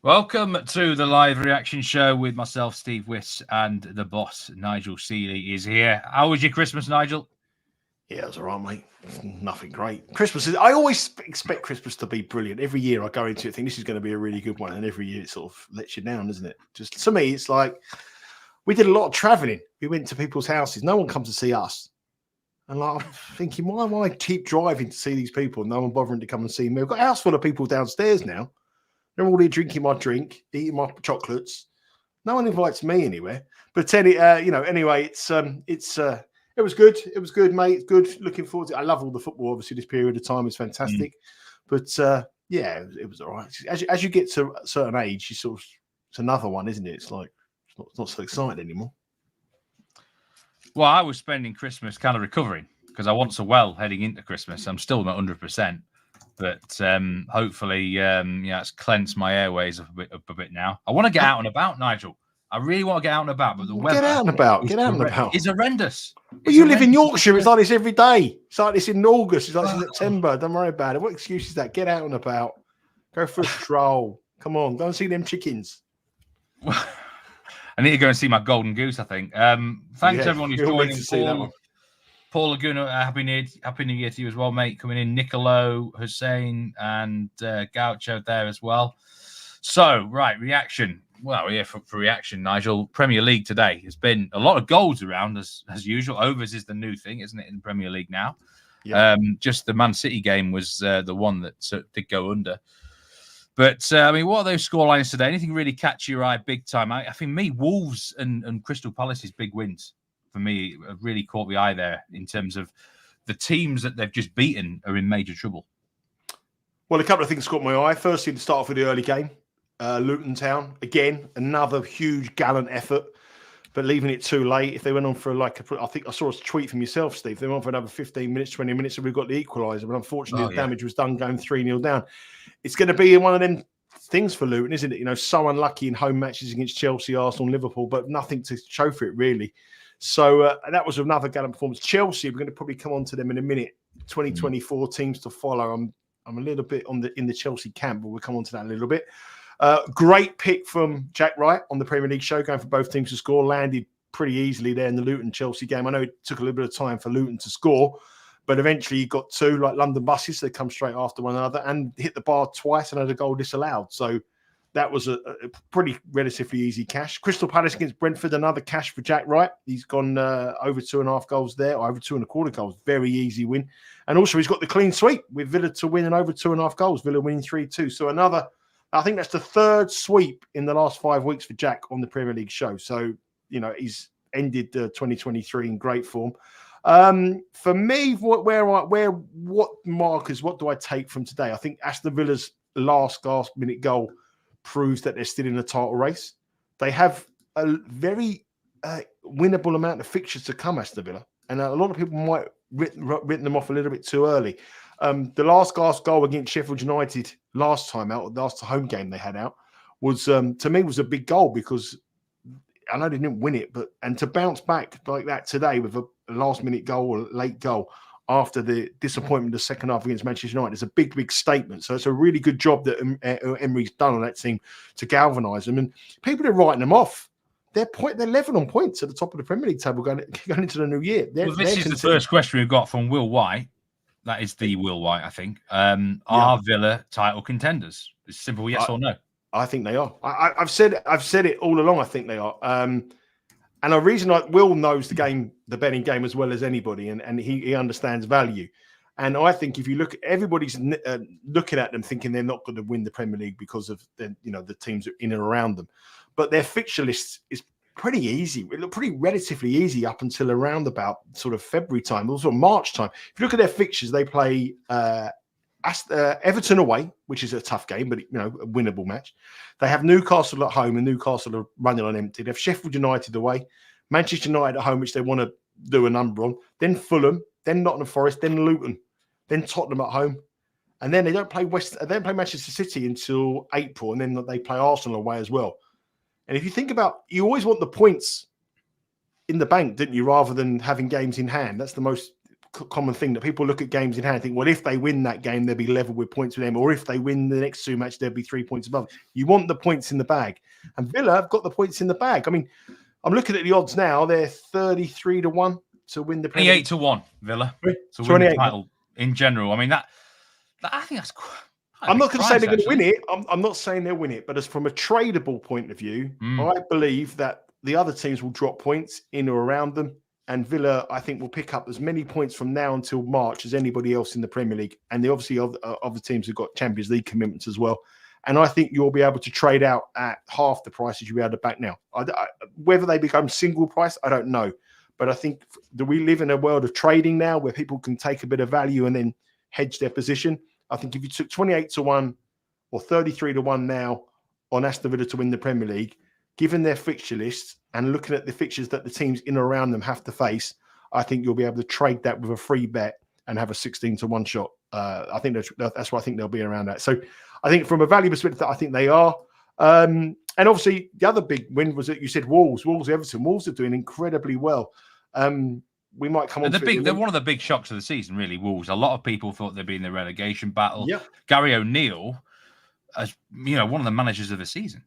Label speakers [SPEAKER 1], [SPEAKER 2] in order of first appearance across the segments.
[SPEAKER 1] Welcome to the live reaction show with myself, Steve Wyss, and the boss, Nigel Seeley, is here. How was your Christmas, Nigel?
[SPEAKER 2] Yeah, it was all right, mate. Nothing great. Christmas is. I always expect Christmas to be brilliant. Every year I go into it, think this is going to be a really good one, and every year it sort of lets you down, doesn't it? Just to me, it's like we did a lot of travelling. We went to people's houses. No one comes to see us, and like I'm thinking, why am I keep driving to see these people? No one bothering to come and see me. I've got a house full of people downstairs now. They're all here drinking my drink, eating my chocolates. No one invites me anywhere. But anyway, it was good. It was good, mate. Good. Looking forward to it. I love all the football. Obviously, this period of time is fantastic. But it was all right. As you get to a certain age, it's another one, isn't it? It's like it's not so exciting anymore.
[SPEAKER 1] Well, I was spending Christmas kind of recovering because I wasn't so well heading into Christmas. I'm still not 100%. But hopefully, it's cleansed my airways up a bit now. I want to get out and about, Nigel. I really want to get out and about, but the weather
[SPEAKER 2] Get out and about.
[SPEAKER 1] Is horrendous.
[SPEAKER 2] Well, you live in Yorkshire. It's like this every day. It's like this in August. It's like this in September. Don't worry about it. What excuse is that? Get out and about. Go for a stroll. Come on, go and see them chickens.
[SPEAKER 1] I need to go and see my golden goose, I think. Thanks everyone who's joining. Paul Laguna, happy New Year to you as well, mate. Coming in, Nicolo, Hussein, and Gaucho there as well. So, right, reaction. Well, yeah, for reaction, Nigel. Premier League today. There's been a lot of goals around, as usual. Overs is the new thing, isn't it, in the Premier League now? Yeah. Just the Man City game was the one that did go under. But, what are those scorelines today? Anything really catch your eye big time? I think Wolves and Crystal Palace's big wins. For me, really caught the eye there in terms of the teams that they've just beaten are in major trouble.
[SPEAKER 2] Well, a couple of things caught my eye. Firstly, to start off with the early game, Luton Town. Again, another huge, gallant effort, but leaving it too late. If they went on for I think I saw a tweet from yourself, Steve. They went on for another 15 minutes, 20 minutes, and we've got the equaliser. But unfortunately, the damage was done going 3-0 down. It's going to be one of them things for Luton, isn't it? So unlucky in home matches against Chelsea, Arsenal, Liverpool, but nothing to show for it, really. So that was another gallant performance. Chelsea, we're going to probably come on to them in a minute. 2024 teams to follow. I'm a little bit in the Chelsea camp, but we'll come on to that in a little bit. Great pick from Jack Wright on the Premier League show, going for both teams to score. Landed pretty easily there in the Luton-Chelsea game. I know it took a little bit of time for Luton to score, but eventually you got two, like London buses, that come straight after one another and hit the bar twice and had a goal disallowed. So that was a pretty relatively easy cash. Crystal Palace against Brentford, another cash for Jack Wright. He's gone over 2.5 goals there, or over 2.25 goals. Very easy win. And also he's got the clean sweep with Villa to win and over 2.5 goals. Villa winning 3-2. So I think that's the third sweep in the last 5 weeks for Jack on the Premier League show. So, he's ended 2023 in great form. For me, what markers, what do I take from today? I think Aston Villa's last minute goal proves that they're still in the title race. They have a very winnable amount of fixtures to come, Aston Villa, and a lot of people might written them off a little bit too early. The last goal against Sheffield United last home game they had out was to me was a big goal, because I know they didn't win it, and to bounce back like that today with a last minute goal or late goal after the disappointment of the second half against Manchester United, it's a big statement. So it's a really good job that Emery's done on that team to galvanise them. And people are writing them off. They're 11 on points at the top of the Premier League table going into the new year.
[SPEAKER 1] This is the first question we've got from Will White. That is the Will White, I think. Are Villa title contenders? It's simple, yes or no.
[SPEAKER 2] I think they are. I've said it all along. I think they are. And the reason Will knows the betting game as well as anybody, and he understands value. And I think if you look, everybody's looking at them thinking they're not going to win the Premier League because of the teams in and around them. But their fixture list is pretty easy. It looked pretty relatively easy up until around about sort of February time, also March time. If you look at their fixtures, they play Everton away, which is a tough game, but a winnable match. They have Newcastle at home, and Newcastle are running on empty. They have Sheffield United away, Manchester United at home, which they want to do a number on. Then Fulham, then Nottingham Forest, then Luton, then Tottenham at home, and then they don't play Manchester City until April, and then they play Arsenal away as well. And if you think about, you always want the points in the bank, didn't you, rather than having games in hand? That's the most common thing that people look at games in hand and think, well, if they win that game, they'll be level with points with them, or if they win the next 2 matches, they'll be 3 points above. You want the points in the bag, and Villa have got the points in the bag. I mean, I'm looking at the odds now; they're 33-1 to win the Premier League.
[SPEAKER 1] 28-1 Villa to win the title in general. I mean, that I think that's.
[SPEAKER 2] I'm not going to say they're going to win it. I'm not saying they'll win it, but as from a tradable point of view, I believe that the other teams will drop points in or around them. And Villa, I think, will pick up as many points from now until March as anybody else in the Premier League. And obviously other teams have got Champions League commitments as well. And I think you'll be able to trade out at half the prices you'll be able to back now. Whether they become single price, I don't know. But I think that we live in a world of trading now where people can take a bit of value and then hedge their position. I think if you took 28-1 or 33-1 now on Aston Villa to win the Premier League, given their fixture list and looking at the fixtures that the teams in or around them have to face, I think you'll be able to trade that with a free bet and have a 16-1 shot. I think that's why I think they'll be around that. So I think from a value perspective, I think they are. And obviously, the other big win was that you said Wolves, Everton. Wolves are doing incredibly well. We might come on.
[SPEAKER 1] They're one of the big shocks of the season, really. Wolves. A lot of people thought they'd be in the relegation battle.
[SPEAKER 2] Yeah.
[SPEAKER 1] Gary O'Neill, as one of the managers of the season.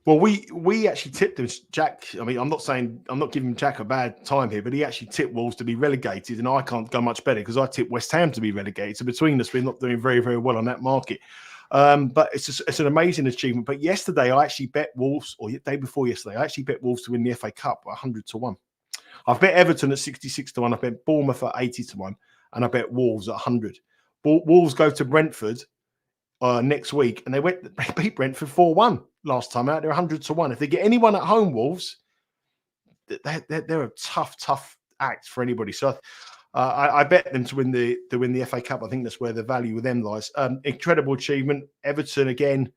[SPEAKER 2] Well, we actually tipped them, Jack. I mean, I'm not giving Jack a bad time here, but he actually tipped Wolves to be relegated, and I can't go much better because I tipped West Ham to be relegated. So between us, we're not doing very, very well on that market. But it's an amazing achievement. But yesterday, I actually bet Wolves, or the day before yesterday, I actually bet Wolves to win the FA Cup 100-1. I've bet Everton at 66-1. I bet Bournemouth at 80-1, and I bet Wolves at 100. Wolves go to Brentford next week, and they beat Brentford 4-1 last time out. They're 100-1. If they get anyone at home, Wolves, they're a tough act for anybody. So I bet them to win the FA Cup. I think that's where the value with them lies. Incredible achievement. Everton again.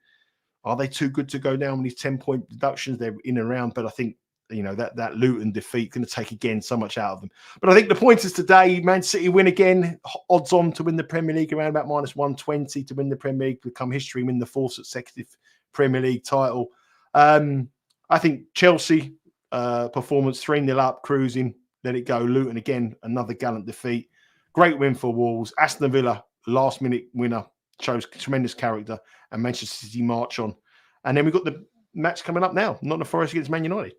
[SPEAKER 2] Are they too good to go down with these 10-point deductions? They're in and around, but I think that Luton defeat going to take again so much out of them. But I think the point is today, Man City win again. Odds on to win the Premier League around about -120 to win the Premier League, become history, win the 4th successive Premier League title. I think Chelsea performance 3-0 up, cruising, let it go. Luton again, another gallant defeat. Great win for Wolves. Aston Villa, last minute winner, shows tremendous character, and Manchester City march on. And then we've got the match coming up now, Nottingham Forest against Man United.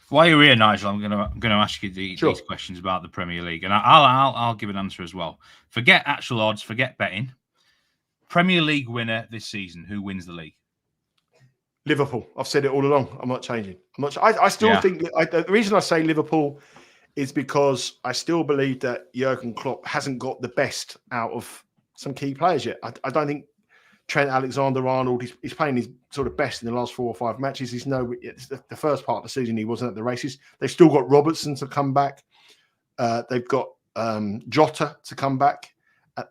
[SPEAKER 1] While you're here, Nigel, I'm going to ask you these questions about the Premier League, and I'll give an answer as well. Forget actual odds, forget betting. Premier League winner this season. Who wins the league?
[SPEAKER 2] Liverpool. I've said it all along. I'm not changing. I still think the reason I say Liverpool is because I still believe that Jurgen Klopp hasn't got the best out of some key players yet. I don't think Trent Alexander-Arnold, he's playing his sort of best in the last 4 or 5 matches. It's the first part of the season he wasn't at the races. They've still got Robertson to come back. They've got Jota to come back.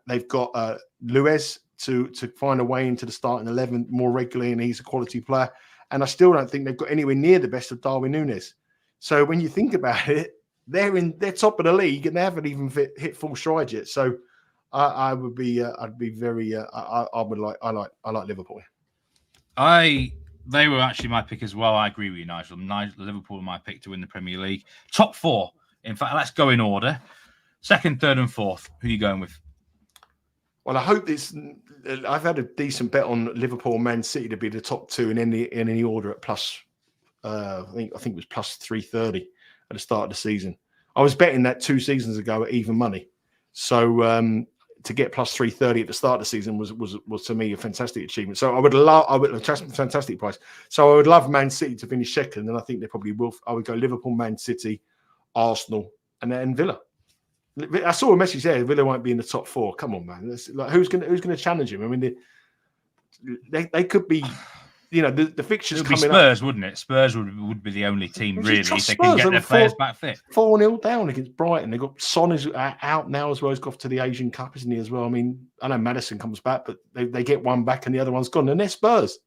[SPEAKER 2] They've got Luiz to find a way into the starting 11 more regularly, and he's a quality player. And I still don't think they've got anywhere near the best of Darwin Núñez. So when you think about it, they're top of the league and they haven't even hit full stride yet. So I like Liverpool.
[SPEAKER 1] They were actually my pick as well. I agree with you, Nigel. Liverpool are my pick to win the Premier League. Top 4. In fact, let's go in order. 2nd, 3rd, and 4th. Who are you going with?
[SPEAKER 2] Well, I hope I've had a decent bet on Liverpool and Man City to be the top 2 in any order at plus. I think it was plus 330 at the start of the season. I was betting that 2 seasons ago at even money. So to get plus 330 at the start of the season was to me a fantastic achievement. So I would fantastic price. So I would love Man City to finish 2nd, and I think they probably will. I would go Liverpool, Man City, Arsenal, and then Villa. I saw a message there. Villa won't be in the top 4. Come on, man. Who's going to challenge him? I mean, they could be. The fixtures coming
[SPEAKER 1] Spurs,
[SPEAKER 2] up,
[SPEAKER 1] wouldn't it? Spurs would be the only team really if they can get their players back fit.
[SPEAKER 2] 4-0 down against Brighton. They've got Son is out now as well. He's got to the Asian Cup, isn't he, as well? I mean, I know Maddison comes back, but they get one back and the other one's gone. And they're Spurs.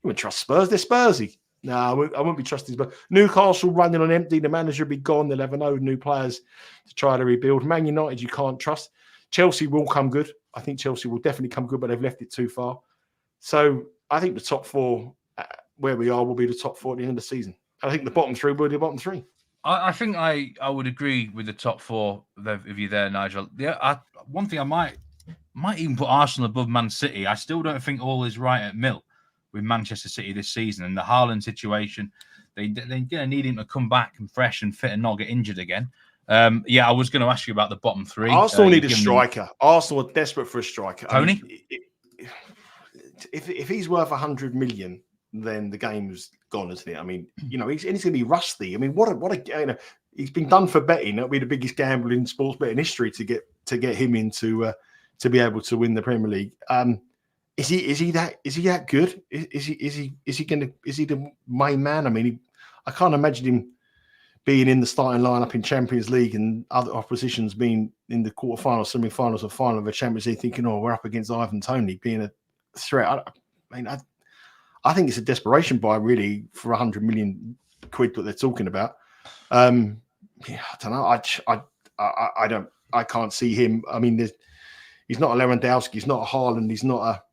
[SPEAKER 2] You wouldn't trust Spurs. They're Spursy. No, I wouldn't be trusting Spurs. Newcastle running on empty. The manager will be gone. They'll have no new players to try to rebuild. Man United, you can't trust. Chelsea will come good. I think Chelsea will definitely come good, but they've left it too far. So I think the top 4... where we are will be the top 4 at the end of the season. I think the bottom 3 will be the bottom 3.
[SPEAKER 1] I think I would agree with the top four of you there, Nigel. Yeah, one thing I might even put Arsenal above Man City. I still don't think all is right at Mill with Manchester City this season, and the Haaland situation. They're going to need him to come back and fresh and fit and not get injured again. I was going to ask you about the bottom three.
[SPEAKER 2] Arsenal need a striker. Arsenal are desperate for a striker.
[SPEAKER 1] Tony?
[SPEAKER 2] If he's worth 100 million, then the game's gone, isn't it? I mean, he's going to be rusty. I mean, he's been done for betting. That'll be the biggest gamble in sports betting history to get him into to be able to win the Premier League. Is he that good? Is he the main man? I mean, I can't imagine him being in the starting lineup in Champions League and other oppositions being in the quarterfinals, semi-finals, or final of a Champions League, thinking, "Oh, we're up against Ivan Toney," being a threat. I think it's a desperation buy, really, for 100 million quid that they're talking about. I don't know. I can't see him. I mean, he's not a Lewandowski, he's not a Haaland, he's not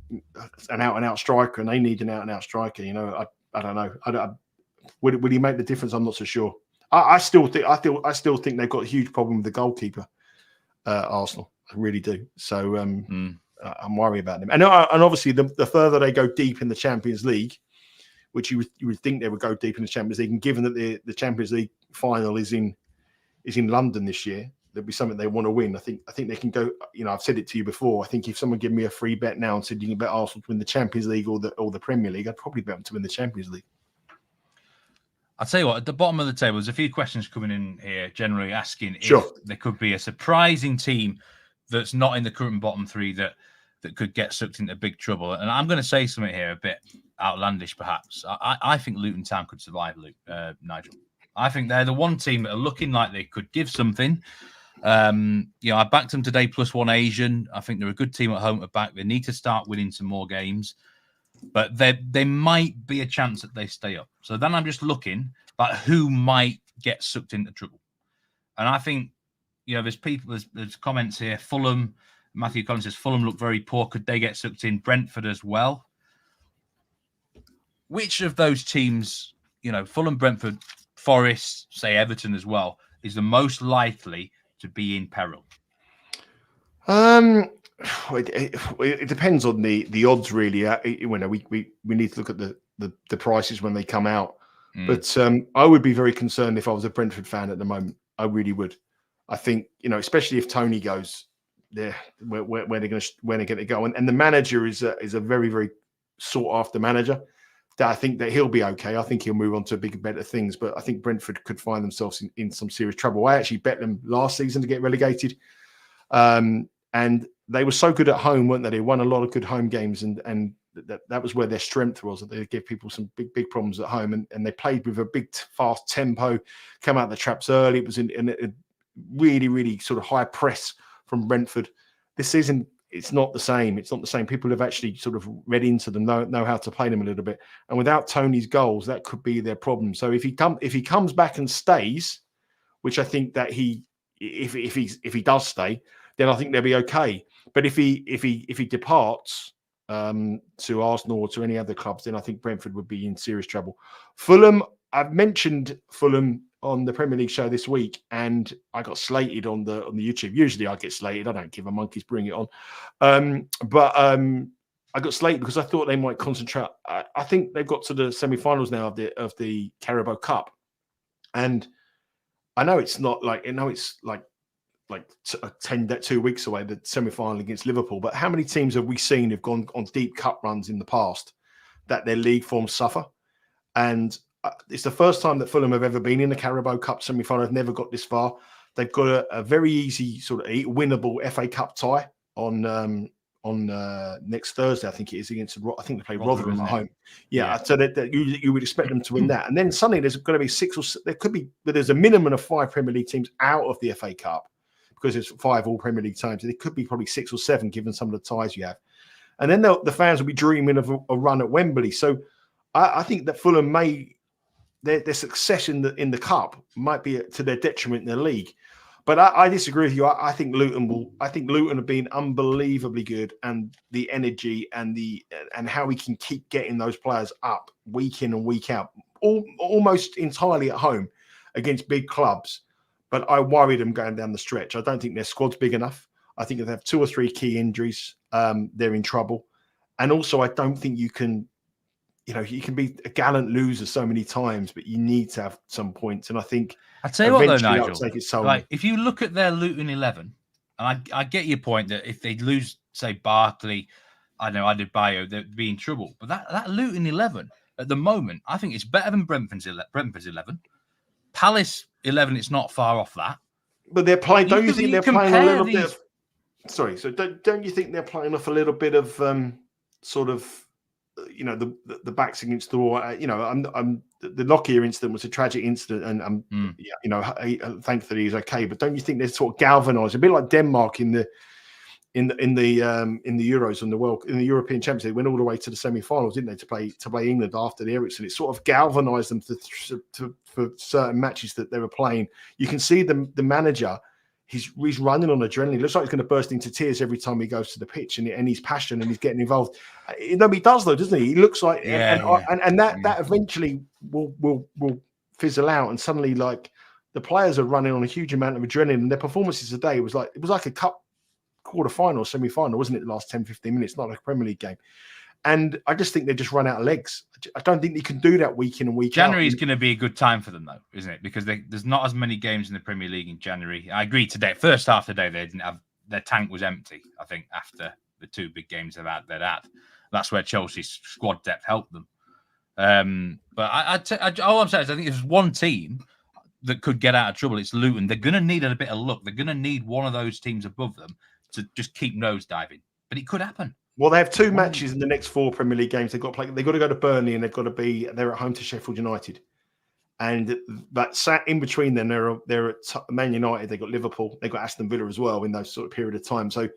[SPEAKER 2] an out-and-out striker, and they need an out-and-out striker. I don't know. Would he make the difference? I'm not so sure. I still think they've got a huge problem with the goalkeeper, Arsenal. I really do. So I'm worried about them. And obviously, the further they go deep in the Champions League, which you would think they would go deep in the Champions League, and given that the Champions League final is in London this year, there'll be something they want to win. I think they can go. I've said it to you before. I think if someone gave me a free bet now and said you can bet Arsenal to win the Champions League or the Premier League, I'd probably bet them to win the Champions League.
[SPEAKER 1] I'll tell you what, at the bottom of the table, there's a few questions coming in here, generally asking if there could be a surprising team that's not in the current bottom three that could get sucked into big trouble. And I'm going to say something here a bit outlandish, perhaps. I think Luton Town could survive, Nigel. I think they're the one team that are looking like they could give something. I backed them today +1 Asian. I think they're a good team at home to back. They need to start winning some more games. But there might be a chance that they stay up. So then I'm just looking at who might get sucked into trouble. And I think, there's comments here. Fulham, Matthew Collins says, Fulham look very poor. Could they get sucked in? Brentford as well. Which of those teams, Fulham, Brentford, Forest, say Everton as well, is the most likely to be in peril?
[SPEAKER 2] It depends on the odds, really. We need to look at the prices when they come out. But I would be very concerned if I was a Brentford fan at the moment. I really would. I think especially if Toney goes, where they're going to go, and the manager is a very, very sought after manager. That I think that he'll be okay. I think he'll move on to bigger, better things. But I think Brentford could find themselves in some serious trouble. I actually bet them last season to get relegated. And they were so good at home, weren't they? They won a lot of good home games, and that was where their strength was. That they gave people some big problems at home, and they played with a big, fast tempo, come out the traps early. It was in a really, really sort of high press from Brentford. This season, it's not the same. It's not the same. People have actually sort of read into them, know how to play them a little bit. And without Toney's goals, that could be their problem. So if he comes back and stays, which I think that if he does stay, then I think they'll be okay. But if he departs to Arsenal or to any other clubs, then I think Brentford would be in serious trouble. Fulham, I've mentioned Fulham on the Premier League show this week, and I got slated on the YouTube. Usually I get slated. I don't give a monkey's, bring it on. But I got slated because I thought they might concentrate. I think they've got to the semi-finals now of the Carabao Cup, and I know it's not like it's like 2 weeks away, the semi-final against Liverpool. But how many teams have we seen have gone on deep cup runs in the past that their league forms suffer? And it's the first time that Fulham have ever been in the Carabao Cup semi-final. They've never got this far. They've got a very easy sort of winnable FA Cup tie on next Thursday. I think it is against. I think they play Rotherham at home. Yeah. So that you would expect them to win that, and then suddenly there's going to be there could be, but there's a minimum of 5 Premier League teams out of the FA Cup because it's 5 all Premier League teams. It could be probably 6 or 7 given some of the ties you have, and then the fans will be dreaming of a run at Wembley. So I think that Fulham their success in the cup might be to their detriment in the league. But I disagree with you. I think Luton have been unbelievably good, and the energy and how we can keep getting those players up week in and week out, almost entirely at home. against big clubs, but I worry them going down the stretch. I don't think their squad's big enough. I think if they have 2 or 3 key injuries, they're in trouble. And also, I don't think you can be a gallant loser so many times, but you need to have some points. And I think
[SPEAKER 1] I'll tell you what, though, Nigel, like if you look at their Luton 11, and I get your point that if they lose, say, Barkley, I know Adebayo, they'd be in trouble. But that Luton 11 at the moment, I think it's better than Brentford's 11. Palace 11, it's not far off that.
[SPEAKER 2] But they're playing. Don't you think they're playing a little bit of? Sorry, so don't you think they're playing off a little bit of sort of, the backs against the wall? The Lockyer incident was a tragic incident, and thankfully he's okay. But don't you think they're sort of galvanised, a bit like Denmark in the Euros and in the European Champions League, went all the way to the semi-finals, didn't they, to play England after the Ericsson? It sort of galvanised them for certain matches that they were playing. You can see the manager. He's running on adrenaline. It looks like he's going to burst into tears every time he goes to the pitch, and he's passionate and he's getting involved. He does though, doesn't he? He looks like, that eventually will fizzle out, and suddenly like the players are running on a huge amount of adrenaline, and their performances today it was like a cup quarter-final, semi-final, wasn't it? The last 10, 15 minutes, not like a Premier League game. And I just think they just run out of legs. I don't think they can do that week in and week out.
[SPEAKER 1] January is going to be a good time for them, though, isn't it? Because there's not as many games in the Premier League in January. I agree today. First half today, they didn't have their tank was empty. I think after the 2 big games they'd had, that's where Chelsea's squad depth helped them. But all I'm saying is I think if there's one team that could get out of trouble, it's Luton. They're going to need a bit of luck. They're going to need one of those teams above them to just keep nosediving. But it could happen.
[SPEAKER 2] Well, they have 2 matches in the next 4 Premier League games. They've got to play. They've got to go to Burnley, and they're at home to Sheffield United. And but sat in between them, they're at Man United. They've got Liverpool. They've got Aston Villa as well in those sort of period of time. So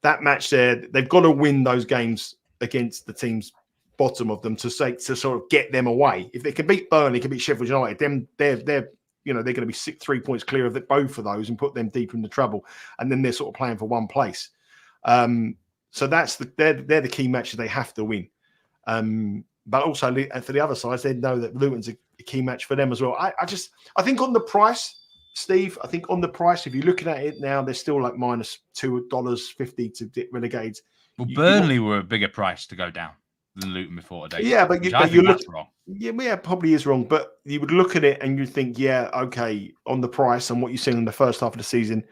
[SPEAKER 2] that match there, they've got to win those games against the teams bottom of them to sort of get them away. If they can beat Burnley, can beat Sheffield United, then they're going to be 3 points clear of both of those and put them deep in the trouble. And then they're sort of playing for one place. So they're the key matches they have to win. But also for the other sides, they know that Luton's a key match for them as well. I think on the price, Steve, if you're looking at it now, they're still like minus $2.50 to get relegated.
[SPEAKER 1] Well, Burnley were a bigger price to go down than Luton before today.
[SPEAKER 2] Yeah, but you look wrong. Yeah, probably is wrong. But you would look at it and you think, yeah, okay, on the price and what you've seen in the first half of the season,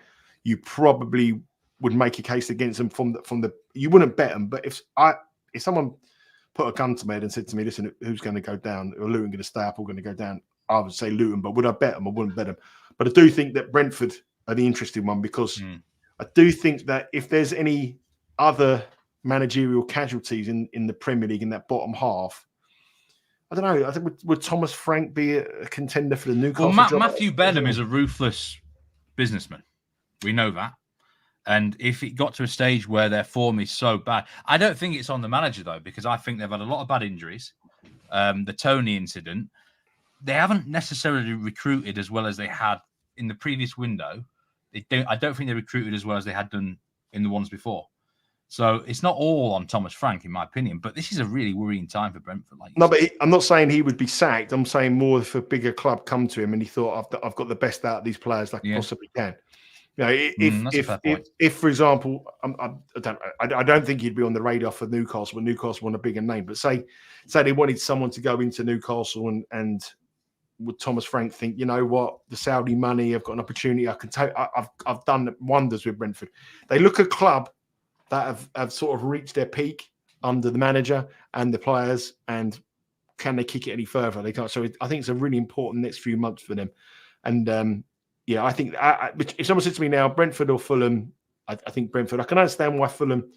[SPEAKER 2] you probably would make a case against them from the. You wouldn't bet them, but if someone put a gun to me and said to me, "Listen, who's going to go down? Or Luton going to stay up or going to go down?" I would say Luton, but would I bet them? I wouldn't bet them. But I do think that Brentford are the interesting one because I do think that if there's any other managerial casualties in the Premier League in that bottom half, I don't know. I think would Thomas Frank be a contender for the Newcastle?
[SPEAKER 1] Well, Matthew Benham is a ruthless businessman. We know that. And if it got to a stage where their form is so bad, I don't think it's on the manager, though, because I think they've had a lot of bad injuries. The Tony incident, they haven't necessarily recruited as well as they had in the previous window. I don't think they recruited as well as they had done in the ones before. So it's not all on Thomas Frank, in my opinion. But this is a really worrying time for Brentford.
[SPEAKER 2] I'm not saying he would be sacked. I'm saying more if a bigger club come to him and he thought, I've got the best out of these players that I possibly can. You know, if for example, I don't think he'd be on the radar for Newcastle, but Newcastle want a bigger name. But say they wanted someone to go into Newcastle and would Thomas Frank think, you know what, the Saudi money, I've got an opportunity, I can take. I've done wonders with Brentford. They look a club that have sort of reached their peak under the manager and the players, and can they kick it any further? They can't. So I think it's a really important next few months for them, and. Yeah, I think if someone said to me now, Brentford or Fulham, I think Brentford. I can understand why Fulham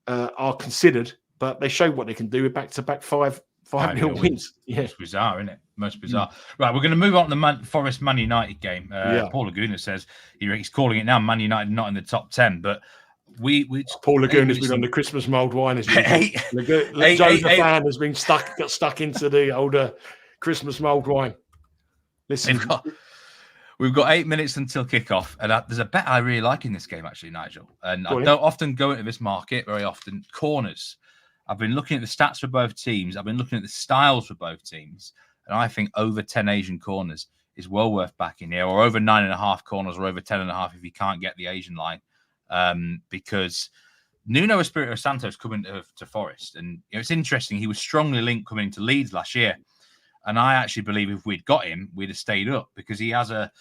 [SPEAKER 2] are considered, but they show what they can do with back-to-back 5-0 wins. Yeah,
[SPEAKER 1] it's bizarre, isn't it? Most bizarre. Right, we're going to move on to the Forest Man United game. Paul Laguna says he's calling it now. Man United not in the top 10 but we
[SPEAKER 2] Paul Laguna's been on the Christmas mulled wine. Joe the fan has been got stuck into the older Christmas mulled wine. Listen.
[SPEAKER 1] We've got 8 minutes until kickoff, and there's a bet I really like in this game, actually, Nigel. And I don't often go into this market very often. Corners. I've been looking at the stats for both teams. I've been looking at the styles for both teams, and I think over 10 Asian corners is well worth backing here, or over 9.5 corners, or over 10.5 if you can't get the Asian line, because Nuno Espirito Santo's coming to Forest, and it's interesting. He was strongly linked coming to Leeds last year, and I actually believe if we'd got him, we'd have stayed up, because he has a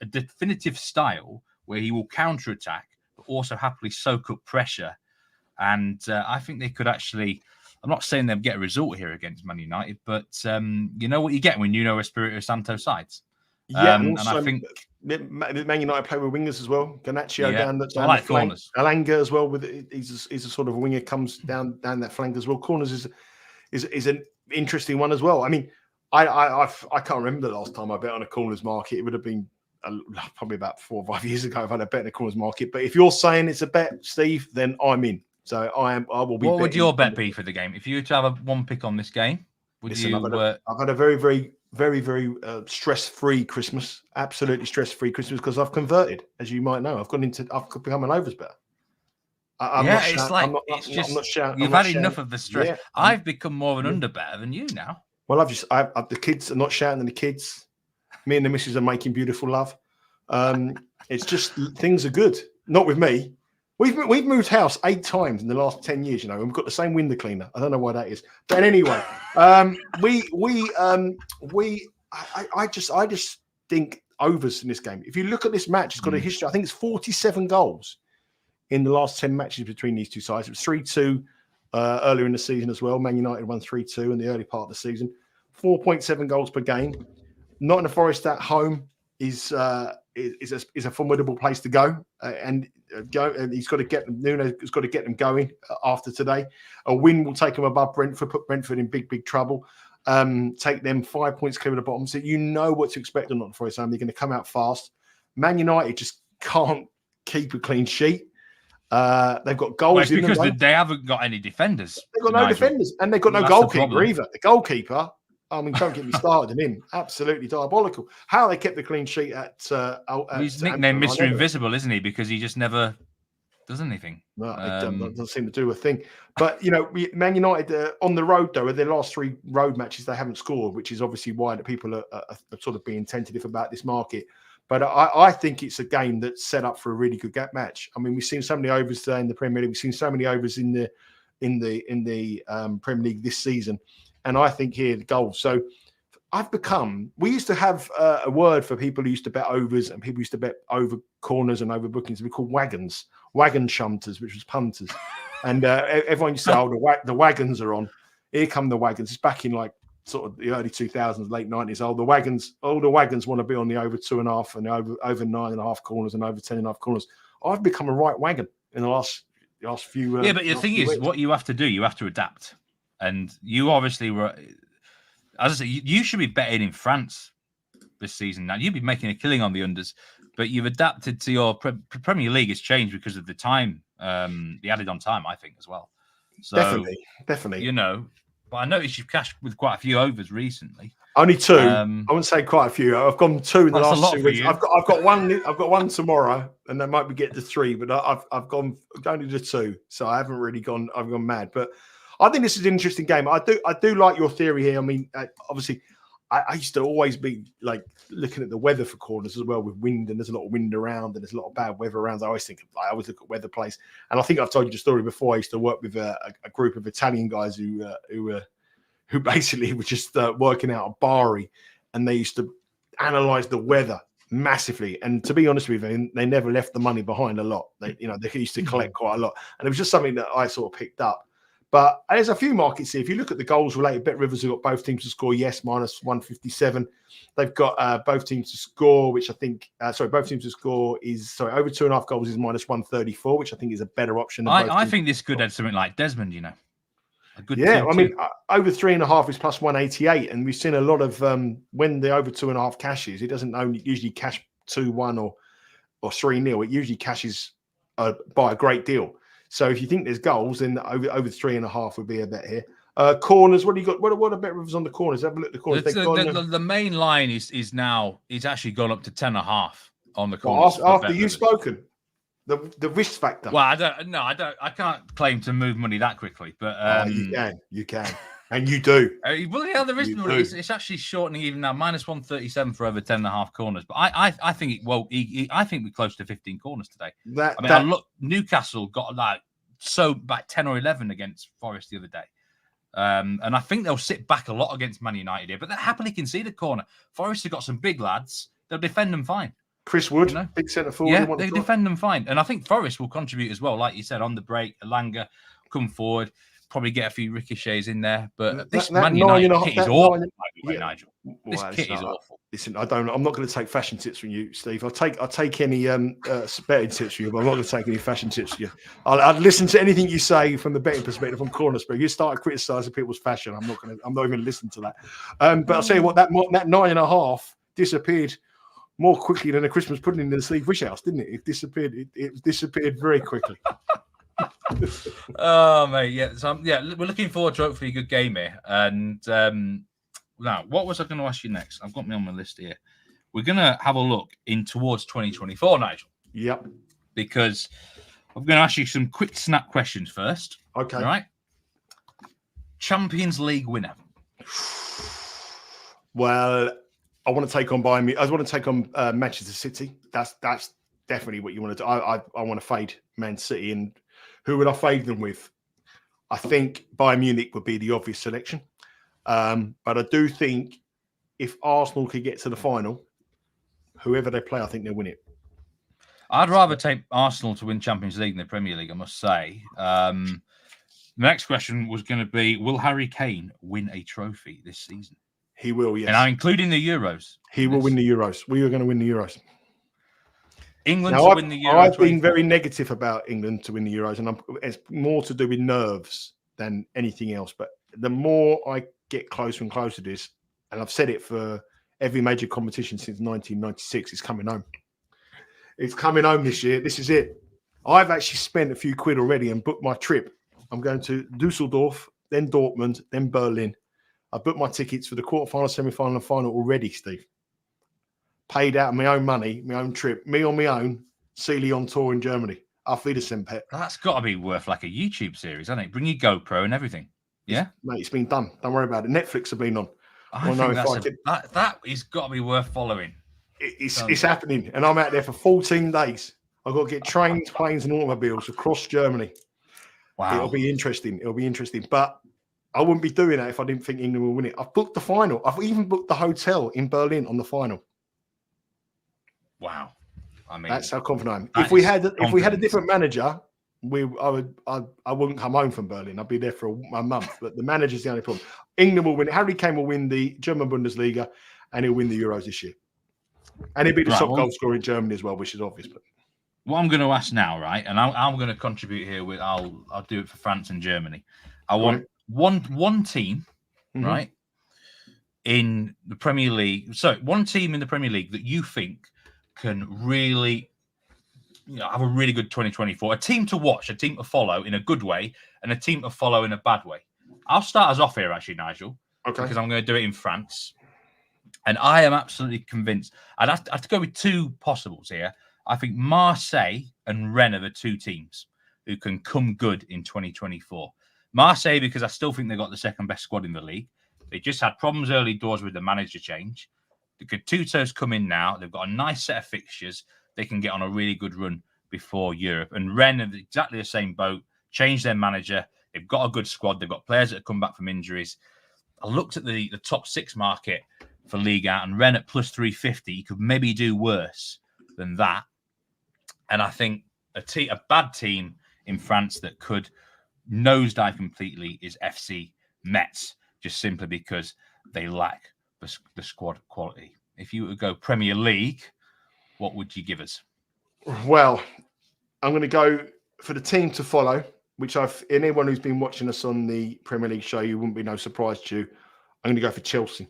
[SPEAKER 1] definitive style where he will counter-attack, but also happily soak up pressure. And I think they could actually, I'm not saying they'll get a result here against Man United, but you know what you get when you know Espirito Santo sides.
[SPEAKER 2] Yeah,
[SPEAKER 1] and I think
[SPEAKER 2] Man United play with wingers as well. Garnacho down the
[SPEAKER 1] like
[SPEAKER 2] flank.
[SPEAKER 1] corners.
[SPEAKER 2] Alanga as well. He's a sort of winger, comes down that flank as well. Corners is an interesting one as well. I mean, I can't remember the last time I bet on a corners market. It would have been probably about 4 or 5 years ago. I've had a bet on a corners market. But if you're saying it's a bet, Steve, then I'm in. So I will be.
[SPEAKER 1] What would your bet be for the game if you were to have one pick on this game?
[SPEAKER 2] Listen, I've had a very, very, very, very stress-free Christmas. Absolutely stress-free Christmas, because I've converted, as you might know. I've become an overs better. I'm not shouting.
[SPEAKER 1] You've had enough of the stress. Yeah. I've become more of an under better than you now.
[SPEAKER 2] Well, the kids are not shouting at the kids. Me and the missus are making beautiful love. It's just things are good. Not with me. We've moved house 8 times in the last 10 years, and we've got the same window cleaner. I don't know why that is, but anyway, I just think overs in this game. If you look at this match, it's got a history. I think it's 47 goals in the last 10 matches between these two sides. It was 3-2 earlier in the season as well. Man United won 3-2 in the early part of the season. 4.7 goals per game. Nottingham Forest at home is a formidable place to go, and he's got to get them. Nuno's got to get them going after today. A win will take them above Brentford, put Brentford in big trouble. Take them 5 points clear of the bottom. So you know what to expect on Nottingham Forest. They're going to come out fast. Man United just can't keep a clean sheet. They've got goals
[SPEAKER 1] because they haven't got any defenders.
[SPEAKER 2] They've got no defenders, and they've got no goalkeeper either. The goalkeeper. I mean, don't get me started on him. Absolutely diabolical. How they kept the clean sheet at
[SPEAKER 1] he's nicknamed Mr. Invisible, isn't he? Because he just never does anything.
[SPEAKER 2] No, it doesn't seem to do a thing. But, Man United on the road, though, their last 3 road matches, they haven't scored, which is obviously why the people are sort of being tentative about this market. But I think it's a game that's set up for a really good match. I mean, we've seen so many overs today in the Premier League. We've seen so many overs in the Premier League this season. And I think here the goals. So we used to have a word for people who used to bet overs and people used to bet over corners and over bookings. We called wagons, wagon shunters, which was punters. And everyone used to say, the wagons are on. Here come the wagons. It's back in like sort of the early 2000s, late 90s. All the wagons want to be on the over 2.5 and over 9.5 corners and over 10.5 corners. I've become a right wagon in the last few.
[SPEAKER 1] But the thing is, what you have to do, you have to adapt. And you obviously were, as I say, you should be betting in France this season. Now you'd be making a killing on the unders, but you've adapted to your Premier League has changed because of the time, the added on time, I think, as well. So
[SPEAKER 2] definitely.
[SPEAKER 1] But I noticed you've cashed with quite a few overs recently.
[SPEAKER 2] Only 2. I wouldn't say quite a few. I've gone 2 in the last 2 weeks. I've got one. I've got one tomorrow, and that might be get to 3. But I've gone only to 2, so I haven't really gone. I've gone mad, but. I think this is an interesting game. I do like your theory here. I mean, obviously, I used to always be like looking at the weather for corners as well with wind, and there's a lot of wind around, and there's a lot of bad weather around. I always look at weather plays, and I think I've told you the story before. I used to work with a group of Italian guys who basically were just working out of Bari, and they used to analyze the weather massively. And to be honest with you, they never left the money behind a lot. They used to collect quite a lot, and it was just something that I sort of picked up. But there's a few markets here. If you look at the goals related, Bet Rivers have got both teams to score, yes, minus 157. They've got both teams to score, which I think, both teams to score is, over 2.5 goals is minus 134, which I think is a better option.
[SPEAKER 1] I think this could add something like Desmond, A good
[SPEAKER 2] I mean, over 3.5 is plus 188. And we've seen a lot of, when the over 2.5 cashes, it doesn't only usually cash 2-1 or 3-0. It usually cashes by a great deal. So if you think there's goals, then over 3.5 would be a bet here. Corners, what do you got? What are bet rivers on the corners? Have a look at the corners.
[SPEAKER 1] The main line is actually gone up to 10.5 on the corners.
[SPEAKER 2] After you've spoken, the risk factor.
[SPEAKER 1] Well, I can't claim to move money that quickly, but
[SPEAKER 2] you can. And you do.
[SPEAKER 1] Well, yeah, there is. It's actually shortening even now. Minus 137 for over 10.5 corners. But I think it. Well, I think we're close to 15 corners today. I look. Newcastle got like 10 or 11 against Forest the other day. And I think they'll sit back a lot against Man United here, but they happily concede a corner. Forest have got some big lads. They'll defend them fine.
[SPEAKER 2] Chris Wood, big centre forward.
[SPEAKER 1] Yeah, they defend them fine. And I think Forest will contribute as well. Like you said, on the break, Elanga come forward, probably get a few ricochets in there. But this Man United kit is awful, Nigel. This kit is awful.
[SPEAKER 2] Listen, I'm not going to take fashion tips from you, Steve. I'll take any betting tips from you, but I'm not going to take any fashion tips from you. I'd listen to anything you say from the betting perspective on corner speak. You start criticising people's fashion. I'm not even going to listen to that. But I'll tell you what, that 9.5 disappeared more quickly than a Christmas pudding in the Steve Wish house, didn't it? It disappeared. It disappeared very quickly.
[SPEAKER 1] Oh mate, yeah. So we're looking forward to hopefully a good game here. And now, what was I going to ask you next? I've got me on my list here. We're going to have a look in towards 2024, Nigel.
[SPEAKER 2] Yep.
[SPEAKER 1] Because I'm going to ask you some quick snap questions first.
[SPEAKER 2] Okay.
[SPEAKER 1] All right. Champions League winner.
[SPEAKER 2] Well, I want to take on Bayern Munich. I want to take on Manchester City. That's definitely what you want to do. I want to fade Man City, and who would I fade them with? I think Bayern Munich would be the obvious selection, but I do think if Arsenal could get to the final, whoever they play, I think they'll win it.
[SPEAKER 1] I'd rather take Arsenal to win Champions League than the Premier League, I must say. The next question was going to be: will Harry Kane win a trophy this season?
[SPEAKER 2] He will, yes.
[SPEAKER 1] And I'm including the Euros.
[SPEAKER 2] He will win the Euros. We are going to win the Euros.
[SPEAKER 1] England to win the Euros.
[SPEAKER 2] I've been very negative about England to win the Euros, and it's more to do with nerves than anything else. But the more I get closer and closer to this, and I've said it for every major competition since 1996, it's coming home. It's coming home this year. This is it. I've actually spent a few quid already and booked my trip. I'm going to Dusseldorf, then Dortmund, then Berlin. I booked my tickets for the quarterfinal, semi-final, and final already, Steve. Paid out of my own money, my own trip, me on my own, Seeley on tour in Germany. Auf Wiedersehen, Pet.
[SPEAKER 1] That's got to be worth like a YouTube series, hasn't it? Bring your GoPro and everything. Yeah?
[SPEAKER 2] Mate, it's been done. Don't worry about it. Netflix have been on.
[SPEAKER 1] That is got to be worth following.
[SPEAKER 2] It's happening. And I'm out there for 14 days. I've got to get trains, planes, and automobiles across Germany.
[SPEAKER 1] Wow.
[SPEAKER 2] It'll be interesting. But I wouldn't be doing that if I didn't think England will win it. I've booked the final. I've even booked the hotel in Berlin on the final.
[SPEAKER 1] Wow. I mean,
[SPEAKER 2] that's how confident I am. If we had a different manager, I wouldn't come home from Berlin. I'd be there for a month. But the manager's the only problem. England will win it. Harry Kane will win the German Bundesliga, and he'll win the Euros this year. And he'll be the top goal scorer in Germany as well, which is obvious. But
[SPEAKER 1] what I'm going to ask now, right, and I'm going to contribute here with I'll do it for France and Germany. I want one team, right, in the Premier League. So one team in the Premier League that you think can really, have a really good 2024. A team to watch, a team to follow in a good way, and a team to follow in a bad way. I'll start us off here, actually, Nigel.
[SPEAKER 2] Okay.
[SPEAKER 1] Because I'm going to do it in France. And I am absolutely convinced. I'd have to go with two possibles here. I think Marseille and Rennes are the two teams who can come good in 2024. Marseille, because I still think they've got the second best squad in the league. They just had problems early doors with the manager change. The Gattuso's come in now. They've got a nice set of fixtures. They can get on a really good run before Europe. And Rennes are exactly the same boat. Changed their manager. They've got a good squad. They've got players that have come back from injuries. I looked at the top six market for Liga, and Rennes at plus 350. You could maybe do worse than that. And I think a bad team in France that could nosedive completely is FC Metz, just simply because they lack the squad quality. If you were to go Premier League, what would you give us?
[SPEAKER 2] Well, I'm going to go for the team to follow, which anyone who's been watching us on the Premier League show, you wouldn't be no surprise to you. I'm going to go for Chelsea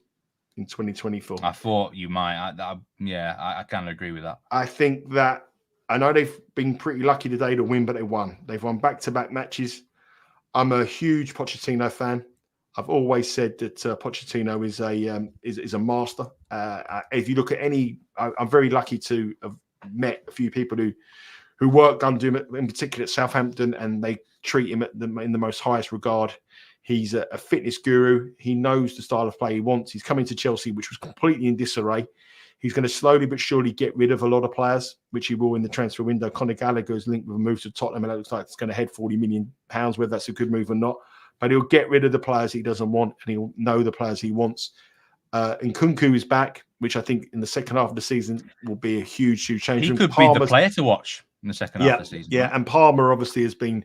[SPEAKER 2] in 2024.
[SPEAKER 1] I thought you might. I kind of agree with that.
[SPEAKER 2] I think that I know they've been pretty lucky today to win, but they won. They've won back-to-back matches. I'm a huge Pochettino fan. I've always said that Pochettino is a master. If you look at I'm very lucky to have met a few people who worked under him, in particular at Southampton, and they treat him in the most highest regard. He's a fitness guru. He knows the style of play he wants. He's coming to Chelsea, which was completely in disarray. He's going to slowly but surely get rid of a lot of players, which he will in the transfer window. Conor Gallagher is linked with a move to Tottenham, and it looks like it's going to head £40 million, whether that's a good move or not. But he'll get rid of the players he doesn't want, and he'll know the players he wants. And Nkunku is back, which I think in the second half of the season will be a huge change.
[SPEAKER 1] He could be the player to watch in the second half of the season.
[SPEAKER 2] Yeah, right? And Palmer obviously has been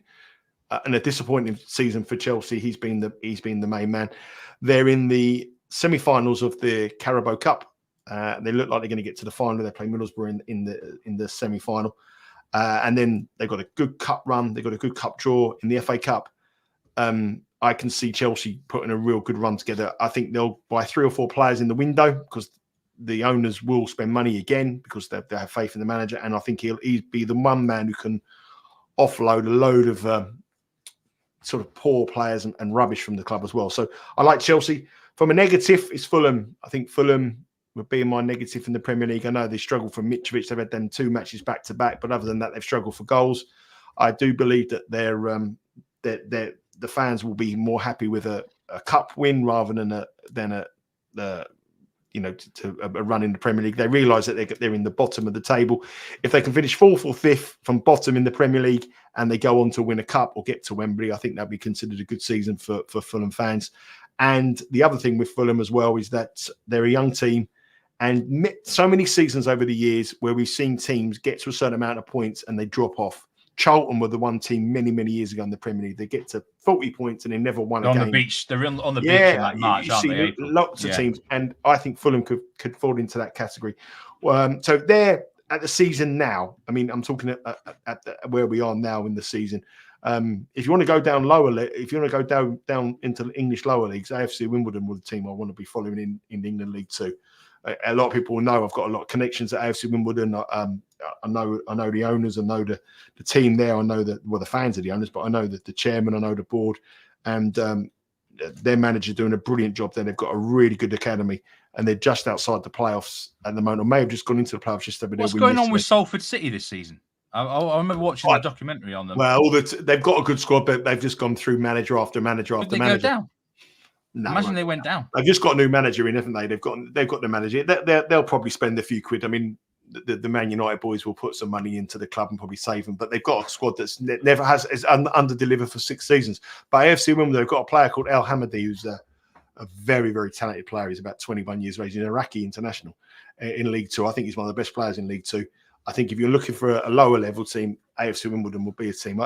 [SPEAKER 2] in a disappointing season for Chelsea. He's been the main man. They're in the semi-finals of the Carabao Cup. They look like they're going to get to the final. They play Middlesbrough in the semi-final, and then they've got a good cup run. They've got a good cup draw in the FA Cup. I can see Chelsea putting a real good run together. I think they'll buy 3 or 4 players in the window because the owners will spend money again because they have faith in the manager. And I think he'll be the one man who can offload a load of sort of poor players and rubbish from the club as well. So I like Chelsea. From a negative, it's Fulham. I think Fulham would be my negative in the Premier League. I know they struggled for Mitrovic. They've had them 2 matches back to back, but other than that, they've struggled for goals. I do believe that the fans will be more happy with a cup win rather than a run in the Premier League. They realise that they're in the bottom of the table. If they can finish 4th or 5th from bottom in the Premier League and they go on to win a cup or get to Wembley, I think that'll be considered a good season for Fulham fans. And the other thing with Fulham as well is that they're a young team, and so many seasons over the years where we've seen teams get to a certain amount of points and they drop off. Charlton were the one team many years ago in the Premier League. They get to 40 points and they never won a game.
[SPEAKER 1] On the beach. They're on the beach in like March, aren't they?
[SPEAKER 2] Lots of teams. And I think Fulham could fall into that category. So they're at the season now. I mean, I'm talking at where we are now in the season. If you want to go down if you want to go down into the English lower leagues, AFC Wimbledon were the team I want to be following in the England League too. A lot of people will know I've got a lot of connections at AFC Wimbledon. I know the owners, I know the team there, I know the fans are the owners, but I know the chairman, I know the board, and their manager's doing a brilliant job there. They've got a really good academy, and they're just outside the playoffs at the moment, or may have just gone into the playoffs just over there.
[SPEAKER 1] What's going on with Salford City this season? I remember watching the documentary on them.
[SPEAKER 2] Well, they've got a good squad, but they've just gone through manager after manager after manager.
[SPEAKER 1] Go down? No, imagine they went down.
[SPEAKER 2] They've just got a new manager in, haven't they? They've got the manager. They'll probably spend a few quid. I mean, the Man United boys will put some money into the club and probably save them. But they've got a squad that's never has under-delivered for 6 seasons. But AFC Wimbledon, they've got a player called El Hamadi, who's a very, very talented player. He's about 21 years of age. He's an Iraqi international in League Two. I think he's one of the best players in League Two. I think if you're looking for a lower level team, AFC Wimbledon will be a team.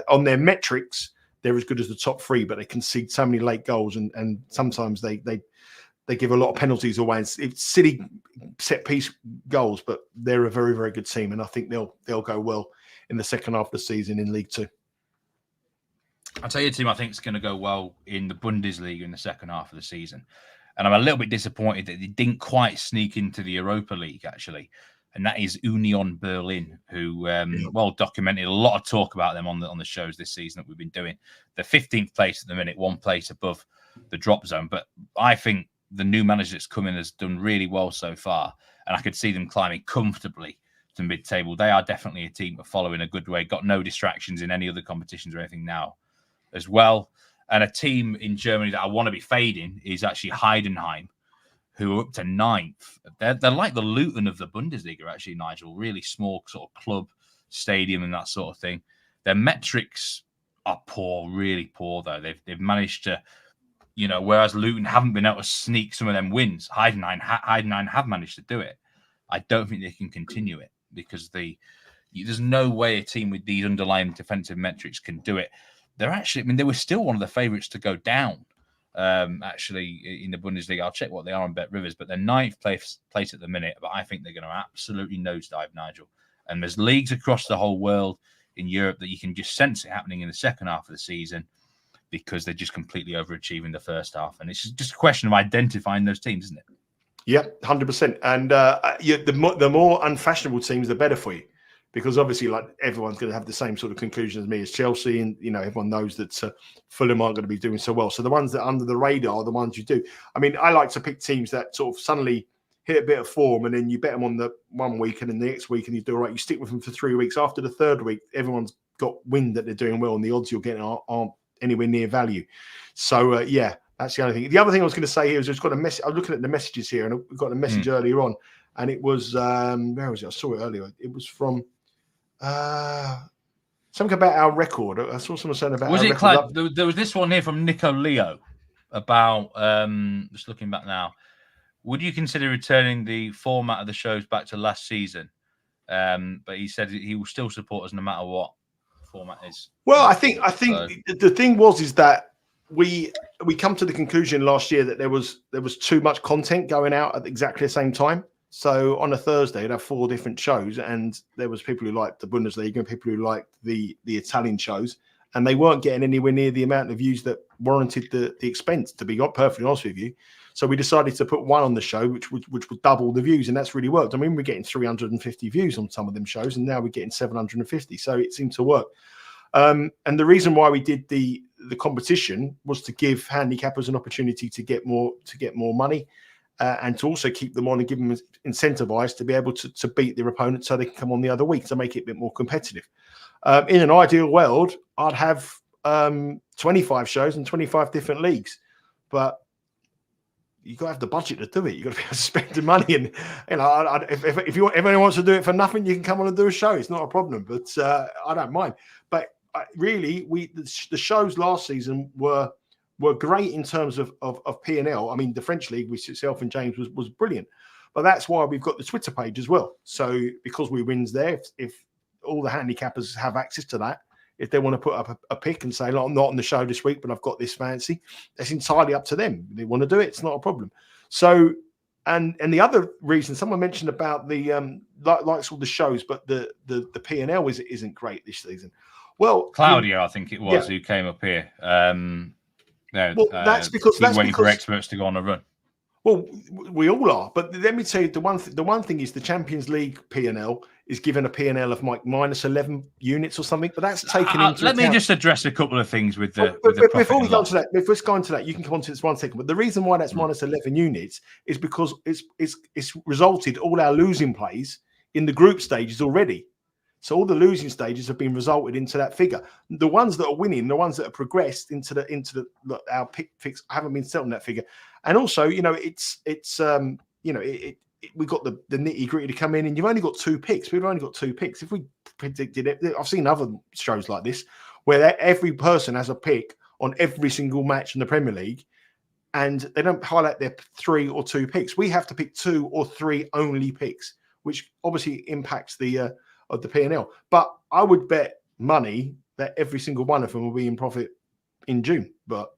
[SPEAKER 2] On their metrics, they're as good as the top 3, but they concede so many late goals, and sometimes they give a lot of penalties away. It's silly set piece goals, but they're a very, very good team, and I think they'll go well in the second half of the season in League Two.
[SPEAKER 1] I'll tell you a team I think is going to go well in the Bundesliga in the second half of the season, and I'm a little bit disappointed that they didn't quite sneak into the Europa League actually. And that is Union Berlin, who documented a lot of talk about them on the shows this season that we've been doing. They're 15th place at the minute, 1 place above the drop zone. But I think the new manager that's come in has done really well so far, and I could see them climbing comfortably to mid-table. They are definitely a team following a good way. Got no distractions in any other competitions or anything now, as well. And a team in Germany that I want to be fading is actually Heidenheim, who are up to 9th. They're like the Luton of the Bundesliga, actually, Nigel. Really small sort of club, stadium and that sort of thing. Their metrics are poor, really poor, though. They've managed to, whereas Luton haven't been able to sneak some of them wins, Heidenheim have managed to do it. I don't think they can continue it because there's no way a team with these underlying defensive metrics can do it. They were still one of the favourites to go down. Actually in the Bundesliga. I'll check what they are on Bet Rivers, but they're 9th place at the minute, but I think they're going to absolutely nosedive, Nigel. And there's leagues across the whole world in Europe that you can just sense it happening in the second half of the season because they're just completely overachieving the first half. And it's just a question of identifying those teams, isn't it?
[SPEAKER 2] Yeah, 100%. And the more unfashionable teams, the better for you. Because obviously, like everyone's going to have the same sort of conclusion as me as Chelsea, and everyone knows that Fulham aren't going to be doing so well. So the ones that are under the radar are the ones you do. I mean, I like to pick teams that sort of suddenly hit a bit of form, and then you bet them on the 1 week, and then the next week, and you do all right. You stick with them for 3 weeks. After the third week, everyone's got wind that they're doing well, and the odds you're getting aren't anywhere near value. So yeah, that's the only thing. The other thing I was going to say here is I've got a message. I'm looking at the messages here, and we've got a message earlier on, and it was where was it? I saw it earlier. It was from something about our record. I saw someone saying about
[SPEAKER 1] was
[SPEAKER 2] our
[SPEAKER 1] it
[SPEAKER 2] record.
[SPEAKER 1] there was this one here from Nico Leo about just looking back now. Would you consider returning the format of the shows back to last season? But he said he will still support us no matter what format is.
[SPEAKER 2] Well, I think the thing is that we come to the conclusion last year that there was too much content going out at exactly the same time. So on a Thursday, they'd have 4 different shows, and there was people who liked the Bundesliga and people who liked the Italian shows, and they weren't getting anywhere near the amount of views that warranted the expense, to be perfectly honest with you. So we decided to put one on the show, which would double the views, and that's really worked. I mean, we're getting 350 views on some of them shows, and now we're getting 750. So it seemed to work. And the reason why we did the competition was to give handicappers an opportunity to get more money, and to also keep them on and give them incentivized to be able to beat their opponent, so they can come on the other week to make it a bit more competitive. In an ideal world, I'd have 25 shows and 25 different leagues, but you got to have the budget to do it. You got to be able to spend the money, and if anyone wants to do it for nothing, you can come on and do a show. It's not a problem, but I don't mind. But really, the shows last season were great in terms of P&L. I mean, the French league with yourself and James was brilliant, but that's why we've got the Twitter page as well. So because we wins there, if all the handicappers have access to that, if they want to put up a pick and say, "Look, I'm not on the show this week, but I've got this fancy," that's entirely up to them. If they want to do it, it's not a problem. So, and the other reason, someone mentioned about the likes all the shows, but the P&L isn't great this season. Well,
[SPEAKER 1] Claudio, I think it was, who came up here.
[SPEAKER 2] That's because
[SPEAKER 1] waiting for experts to go on a run.
[SPEAKER 2] Well, we all are, but let me tell you, the one thing is the Champions League P&L is given a P&L of like minus 11 units or something, but that's taken into
[SPEAKER 1] Let
[SPEAKER 2] account.
[SPEAKER 1] me just address a couple of things with the.
[SPEAKER 2] Before we go into that, if we're going to that, you can come on to this 1 second. But the reason why that's minus 11 units is because it's resulted all our losing plays in the group stages already. So all the losing stages have been resulted into that figure. The ones that are winning, the ones that have progressed into our picks haven't been set on that figure. And also, we got the nitty gritty to come in, and you've only got 2 picks. We've only got 2 picks. If we predicted it, I've seen other shows like this where every person has a pick on every single match in the Premier League, and they don't highlight their 3 or 2 picks. We have to pick 2 or 3 only picks, which obviously impacts the P&L. But I would bet money that every single one of them will be in profit in June. But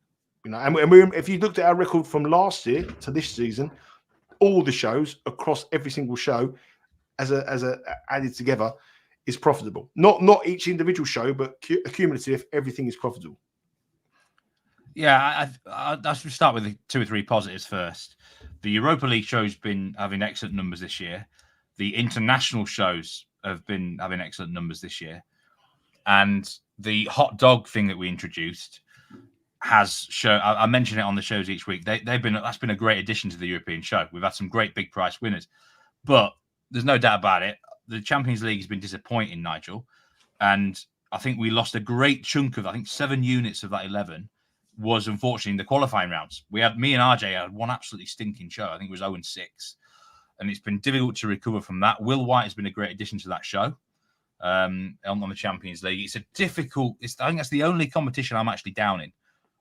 [SPEAKER 2] if you looked at our record from last year to this season, all the shows across every single show as a added together is profitable. Not each individual show, but cumulative, everything is profitable.
[SPEAKER 1] Yeah, I should start with the 2 or 3 positives first. The Europa League show's been having excellent numbers this year. The international shows have been having excellent numbers this year. And the hot dog thing that we introduced has shown, I mention it on the shows each week. That's been a great addition to the European show. We've had some great big price winners, but there's no doubt about it. The Champions League has been disappointing, Nigel. And I think we lost a great chunk of, 7 units of that 11 was unfortunately in the qualifying rounds. Me and RJ had one absolutely stinking show. I think it was 0-6. And it's been difficult to recover from that. Will White has been a great addition to that show on the Champions League. It's a difficult, I think that's the only competition I'm actually down in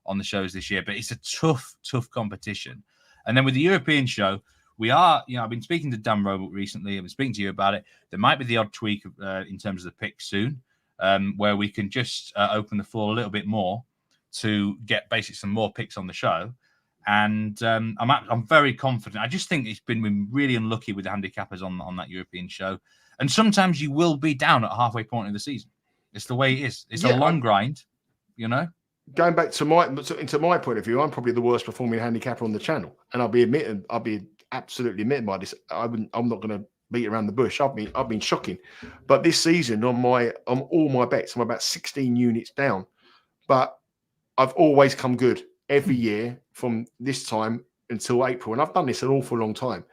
[SPEAKER 1] on the shows this year, but it's a tough competition. And then with the European show, we are, I've been speaking to Dan Roebuck recently. I've been speaking to you about it. There might be the odd tweak in terms of the pick soon, where we can just open the floor a little bit more to get basically some more picks on the show. And I'm very confident. I just think it's been really unlucky with the handicappers on that European show. And sometimes you will be down at a halfway point of the season. It's the way it is. It's a long grind,
[SPEAKER 2] Going back to my point of view, I'm probably the worst performing handicapper on the channel, and I'll be absolutely admitted by this. I'm not going to beat around the bush. I've been shocking, but this season on all my bets, I'm about 16 units down, but I've always come good every year from this time until April, and I've done this an awful long time.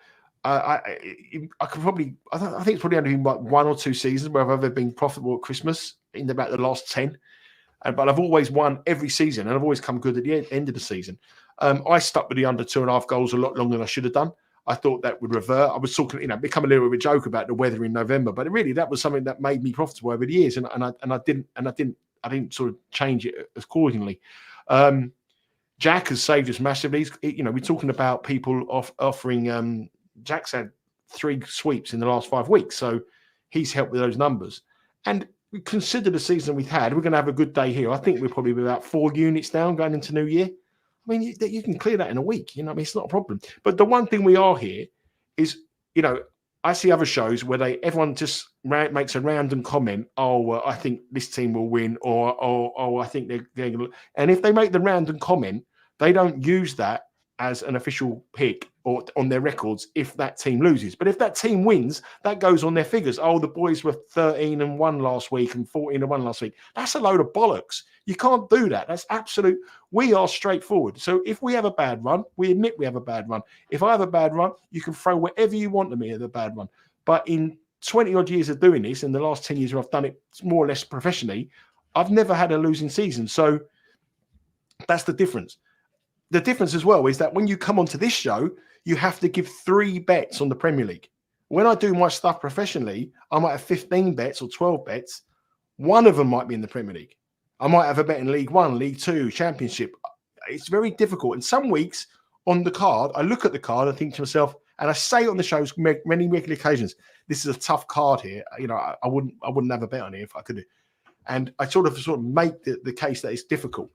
[SPEAKER 2] I think it's probably only been like 1 or 2 seasons where I've ever been profitable at Christmas in about the last 10. But I've always won every season, and I've always come good at the end of the season. I stuck with the under 2.5 goals a lot longer than I should have done. I thought that would revert. I was talking, become a little bit of a joke about the weather in November, but really that was something that made me profitable over the years, and I didn't sort of change it accordingly. Jack has saved us massively. We're talking about people offering. Jack's had 3 sweeps in the last 5 weeks, so he's helped with those numbers. And consider the season we've had. We're going to have a good day here. I think we're probably about 4 units down going into New Year. I mean, you can clear that in a week. It's not a problem. But the one thing we are here is, I see other shows where everyone just makes a random comment. Oh, well, I think this team will win, or I think they're going to. And if they make the random comment, they don't use that as an official pick or on their records if that team loses. But if that team wins, that goes on their figures. Oh, the boys were 13-1 last week and 14-1 last week. That's a load of bollocks. You can't do that. That's absolute. We are straightforward. So if we have a bad run, we admit we have a bad run. If I have a bad run, you can throw whatever you want to me at a bad run. But in 20 odd years of doing this, in the last 10 years where I've done it more or less professionally, I've never had a losing season. So that's the difference. The difference as well is that when you come onto this show, you have to give 3 bets on the Premier League. When I do my stuff professionally, I might have 15 bets or 12 bets. One of them might be in the Premier League. I might have a bet in League One, League Two, Championship. It's very difficult. And some weeks on the card, I look at the card and think to myself, and I say on the shows many regular occasions, this is a tough card here. I wouldn't have a bet on it if I could. And I sort of make the case that it's difficult.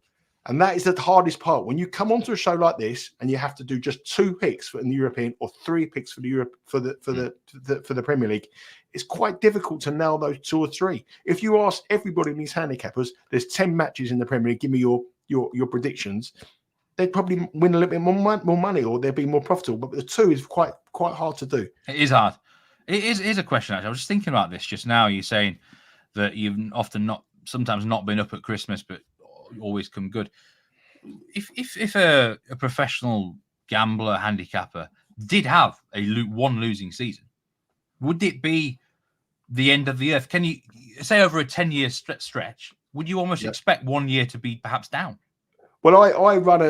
[SPEAKER 2] And that is the hardest part. When you come onto a show like this and you have to do just 2 picks for the European or 3 picks for the Premier League, it's quite difficult to nail those 2 or 3. If you ask everybody in these handicappers, there's 10 matches in the Premier League, give me your predictions, they'd probably win a little bit more money or they'd be more profitable. But the 2 is quite hard to do.
[SPEAKER 1] It is hard. It is a question, actually. I was just thinking about this just now. You're saying that you've sometimes not been up at Christmas, but always come good. If a professional gambler, handicapper did have one losing season, would it be the end of the earth? Can you say over a 10-year stretch, would you almost expect 1 year to be perhaps down?
[SPEAKER 2] Well, I've run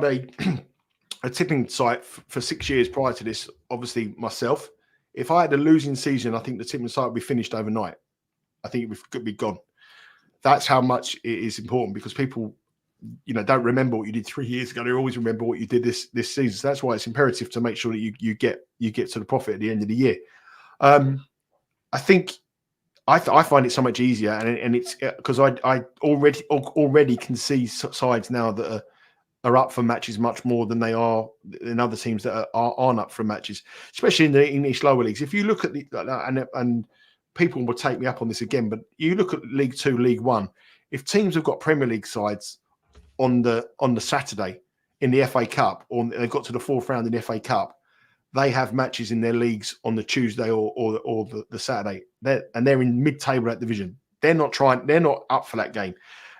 [SPEAKER 2] a tipping site for 6 years prior to this, obviously myself. If I had a losing season, I think the tipping site would be finished overnight. I think it could be gone. That's how much it is important, because people, don't remember what you did 3 years ago. They always remember what you did this season. So that's why it's imperative to make sure that you get to the profit at the end of the year. I think I find it so much easier, and it's because I already can see sides now that are up for matches much more than they are in other teams that aren't up for matches, especially in the English lower leagues. If you look at and people will take me up on this again, but you look at League 2, League 1, if teams have got Premier League sides on the Saturday in the FA Cup, or they've got to the 4th round in the FA Cup, they have matches in their leagues on the Tuesday or the Saturday. They're in mid-table that division. They're not up for that game.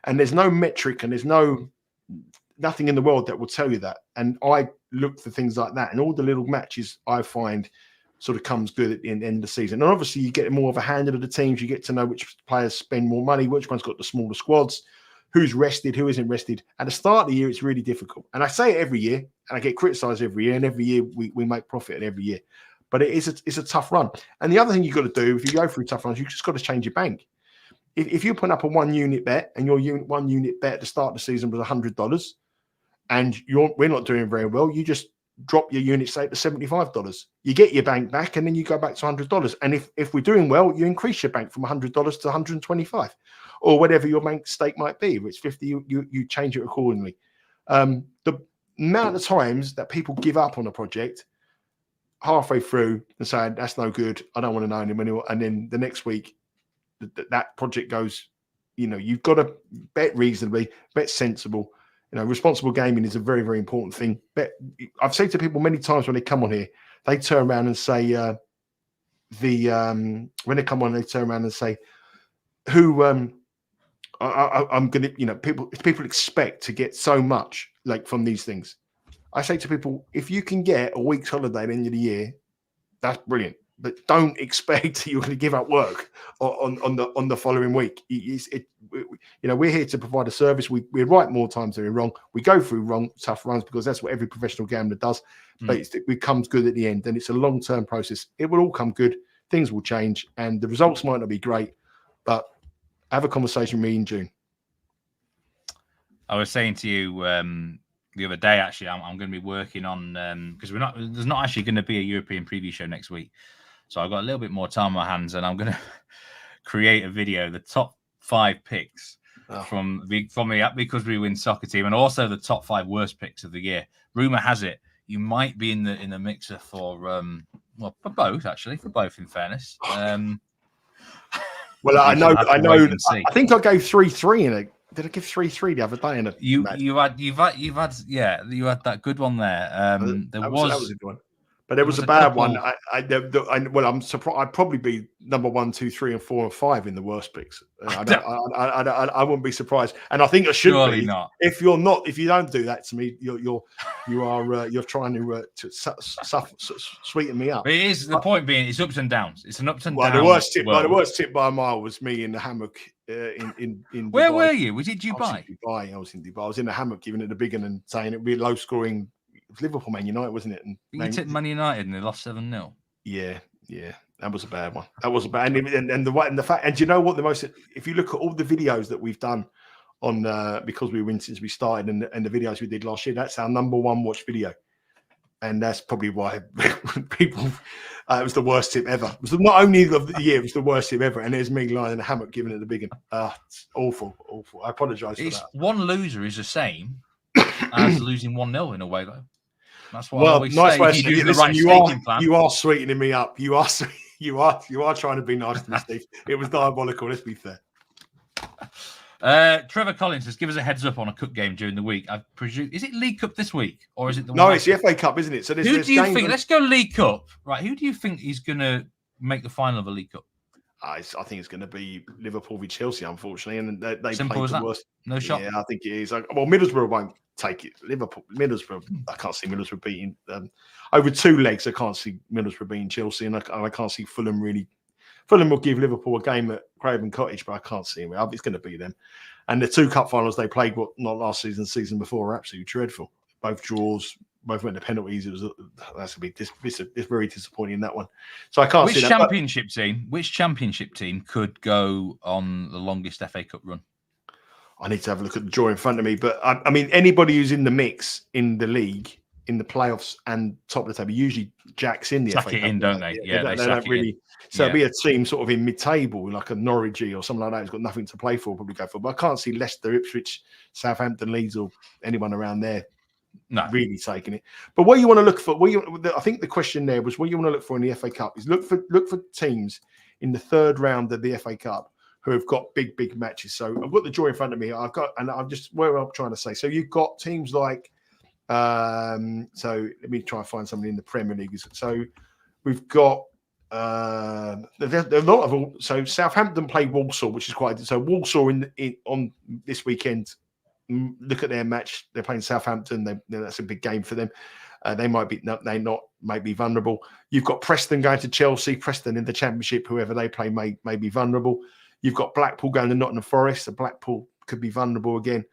[SPEAKER 2] And there's no metric and there's nothing in the world that will tell you that. And I look for things like that. And all the little matches I find sort of comes good at the end of the season. And obviously you get more of a handle of the teams. You get to know which players spend more money, which one's got the smaller squads, who's rested, who isn't rested. At the start of the year, it's really difficult. And I say it every year, and I get criticised every year, and every year we make profit in every year. But it's a tough run. And the other thing you've got to do, if you go through tough runs, you've just got to change your bank. If you put up a 1 unit bet, and your 1 unit bet at the start of the season was $100, and we're not doing very well, you just drop your unit stake to $75. You get your bank back, and then you go back to $100. And if we're doing well, you increase your bank from $100 to $125, or whatever your bank stake might be. If it's 50, you change it accordingly. The amount of times that people give up on a project halfway through and saying that's no good, I don't want to know him anymore, and then the next week that project goes. You've got to bet reasonably, bet sensible. Responsible gaming is a very, very important thing. But I've said to people many times when they come on here, they turn around and say, when they come on, they turn around and say, who I'm going to, people expect to get so much from these things. I say to people, if you can get a week's holiday at the end of the year, that's brilliant. But don't expect you're going to give up work on the following week. we're here to provide a service. We're right more times than we're wrong. We go through tough runs because that's what every professional gambler does. But it becomes good at the end, and it's a long-term process. It will all come good. Things will change, and the results might not be great, but have a conversation with me in June.
[SPEAKER 1] I was saying to you the other day, actually, I'm going to be working on because there's not actually going to be a European preview show next week, so I've got a little bit more time on my hands, and I'm going to create a video, the top 5 picks from the Becausewewin soccer team, and also the top 5 worst picks of the year. Rumor has it you might be in the mixer for for both, actually, for both. In fairness,
[SPEAKER 2] well, I know. I think I gave 3-3 in it. Did I give 3-3 the other day in it?
[SPEAKER 1] You had that good one there. That was a good one.
[SPEAKER 2] But there was a bad one. I'm surprised. I'd probably be number 1, 2, 3, and 4, and 5 in the worst picks. I wouldn't be surprised, and I think I should
[SPEAKER 1] Surely
[SPEAKER 2] be.
[SPEAKER 1] Not.
[SPEAKER 2] If you don't do that to me, you're trying to sweeten me up.
[SPEAKER 1] But it is the point being, it's ups and downs. It's an ups and downs.
[SPEAKER 2] The worst tip by a mile was me in the hammock. In
[SPEAKER 1] Where
[SPEAKER 2] Dubai.
[SPEAKER 1] were you? Was it Dubai?
[SPEAKER 2] I was in Dubai. I was in the hammock, giving it the big one and saying it would be low scoring. It was Liverpool, Man United, wasn't it? And
[SPEAKER 1] you took Man United and they lost 7-0.
[SPEAKER 2] Yeah, that was a bad one. That was a bad, and the fact, and do you know what the most? If you look at all the videos that we've done on Becausewewin since we started, and the videos we did last year, that's our number 1 watch video, and that's probably why people. It was the worst tip ever. It was not only of the year; it was the worst tip ever. And there's me lying in the hammock, giving it the big one. It's awful. I apologise for that.
[SPEAKER 1] One loser is the same as losing 1-0 in a way, though. That's why I always say if you do the right staking plan.
[SPEAKER 2] You are sweetening me up. You are trying to be nice to me, Steve. It was diabolical. Let's be fair.
[SPEAKER 1] Trevor Collins says, give us a heads up on a cup game during the week. I presume, is it League Cup this week or is it the?
[SPEAKER 2] No, it's the FA Cup, isn't it? So
[SPEAKER 1] who do you think? Let's go League Cup, right? Who do you think is going to make the final of a League Cup?
[SPEAKER 2] I think it's going to be Liverpool v Chelsea, unfortunately, and they
[SPEAKER 1] Simple
[SPEAKER 2] played
[SPEAKER 1] as
[SPEAKER 2] the
[SPEAKER 1] that.
[SPEAKER 2] worst.
[SPEAKER 1] No shot.
[SPEAKER 2] Yeah, I think it is. Well, Middlesbrough won't take it. Middlesbrough. I can't see Middlesbrough beating over 2 legs. I can't see Middlesbrough beating Chelsea, and I can't see Fulham really. Fulham will give Liverpool a game at Craven Cottage, but I can't see them. It's going to be them. And the 2 cup finals they played, not last season before, are absolutely dreadful. Both draws, both went to penalties. That's it's very disappointing, that one. So I can't see that.
[SPEAKER 1] Which championship team could go on the longest FA Cup run?
[SPEAKER 2] I need to have a look at the draw in front of me. But I mean, anybody who's in the mix in the league, in the playoffs and top of the table, usually jacks in the FA Cup.
[SPEAKER 1] Suck it in, don't they? Yeah, they don't really.
[SPEAKER 2] So it'll be a team sort of in mid-table, like a Norwich or something like that, who's got nothing to play for, probably go for. But I can't see Leicester, Ipswich, Southampton, Leeds, or anyone around there really taking it. But what you want to look for, I think the question there was, what you want to look for in the FA Cup is look for teams in the 3rd round of the FA Cup who have got big matches. So I've got the draw in front of me. I'm trying to say. So you've got teams like. So let me try and find somebody in the Premier League. So we've got. There's a lot of so Southampton play Walsall, which is quite so Walsall on this weekend. Look at their match; they're playing Southampton. That's a big game for them. They might be vulnerable. You've got Preston going to Chelsea. Preston in the Championship, whoever they play may be vulnerable. You've got Blackpool going to Nottingham Forest. So Blackpool could be vulnerable again.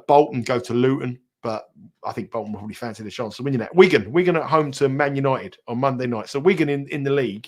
[SPEAKER 2] Bolton go to Luton. But I think Bolton will probably fancy the chance of winning that. Wigan at home to Man United on Monday night. So Wigan in the league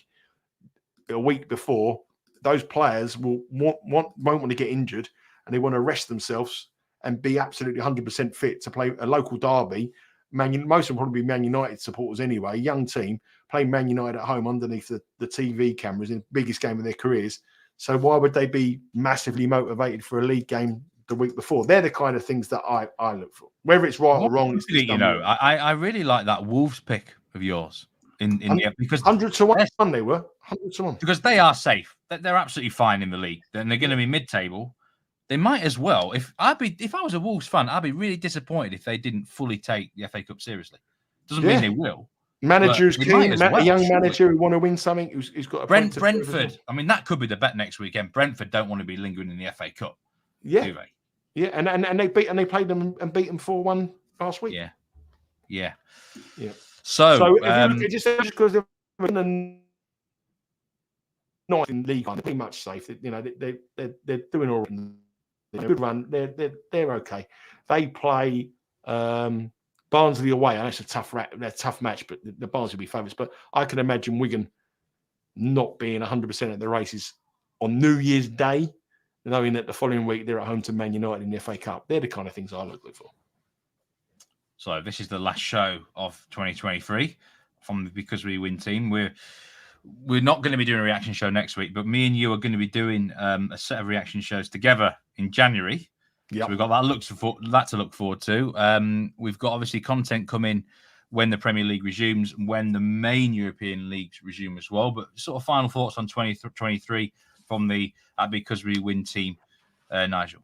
[SPEAKER 2] a week before, those players won't want to get injured, and they want to rest themselves and be absolutely 100% fit to play a local derby. Most of them probably be Man United supporters anyway. Young team playing Man United at home underneath the TV cameras in the biggest game of their careers. So why would they be massively motivated for a league game the week before? They're the kind of things that I look for. Whether it's right or wrong,
[SPEAKER 1] I really like that Wolves pick of yours because
[SPEAKER 2] 100 to 1 they were 100 to 1
[SPEAKER 1] because they are safe. They're absolutely fine in the league. Then they're going to be mid-table. They might as well. If I was a Wolves fan, I'd be really disappointed if they didn't fully take the FA Cup seriously. Doesn't mean they will.
[SPEAKER 2] Managers keen, a young manager who want to win something, who's got a
[SPEAKER 1] Brentford. I mean, that could be the bet next weekend. Brentford don't want to be lingering in the FA Cup.
[SPEAKER 2] Yeah.
[SPEAKER 1] Do they?
[SPEAKER 2] Yeah, and they played them and beat them 4-1 last week.
[SPEAKER 1] Yeah.
[SPEAKER 2] So if you look, just because they're not in league, they're pretty much safe. They're doing all right. They're a good run. They're okay. They play Barnsley away. And it's a tough match, but the Barnsley will be favourites. But I can imagine Wigan not being 100% at the races on New Year's Day, knowing that the following week they're at home to Man United in the FA Cup. They're the kind of things I look for.
[SPEAKER 1] So this is the last show of 2023 from the Because We Win team. We're not going to be doing a reaction show next week, but me and you are going to be doing a set of reaction shows together in January. Yep. So we've got that to look forward to. We've got obviously content coming when the Premier League resumes, when the main European leagues resume as well. But sort of final thoughts on 2023 from the Because We Win team, Nigel.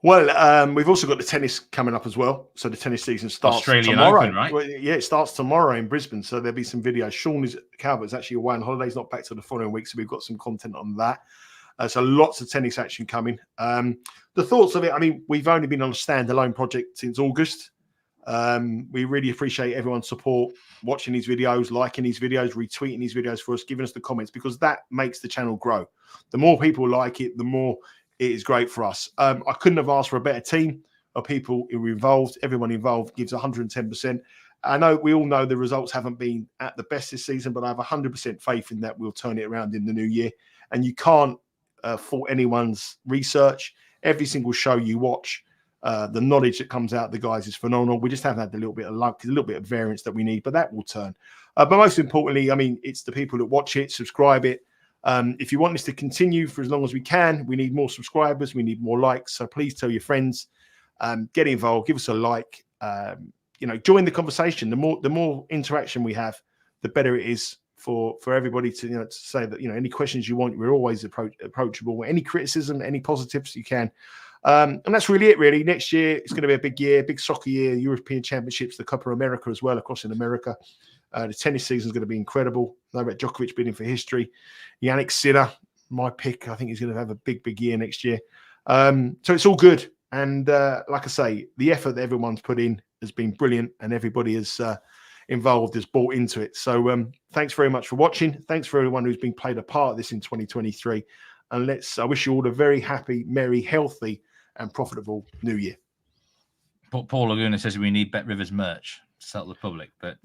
[SPEAKER 2] Well, we've also got the tennis coming up as well. So the tennis season starts
[SPEAKER 1] Australian
[SPEAKER 2] tomorrow.
[SPEAKER 1] Open, right?
[SPEAKER 2] Well, yeah, it starts tomorrow in Brisbane. So there'll be some videos. Sean Calvert's actually away on holiday. He's not back till the following week. So we've got some content on that. So lots of tennis action coming. The thoughts of it, I mean, we've only been on a standalone project since August. We really appreciate everyone's support, watching these videos, liking these videos, retweeting these videos for us, giving us the comments, because that makes the channel grow. The more people like it, the more it is great for us. I couldn't have asked for a better team of people who are involved. Everyone involved gives 110%. I know we all know the results haven't been at the best this season, but I have 100% faith in that we'll turn it around in the new year. And you can't fault anyone's research. Every single show you watch, the knowledge that comes out of the guys is phenomenal. We just haven't had a little bit of luck, a little bit of variance that we need, but that will turn. But most importantly, I mean, it's the people that watch it, subscribe it. If you want this to continue for as long as we can, we need more subscribers, we need more likes. So please tell your friends, get involved, give us a like, join the conversation. The more interaction we have, the better it is for everybody to say that any questions you want, we're always approachable. Any criticism, any positives you can. And that's really it, really. Next year, it's going to be a big year, big soccer year, European Championships, the Copa America as well, across in America. The tennis season is going to be incredible. Novak Djokovic bidding for history. Yannick Sinner, my pick, I think he's going to have a big year next year. So it's all good. And like I say, the effort that everyone's put in has been brilliant, and everybody is involved, has bought into it. So thanks very much for watching. Thanks for everyone who's been played a part of this in 2023. And I wish you all a very happy, merry, healthy, and profitable new year.
[SPEAKER 1] Paul Laguna says we need Bet Rivers merch to sell to the public. But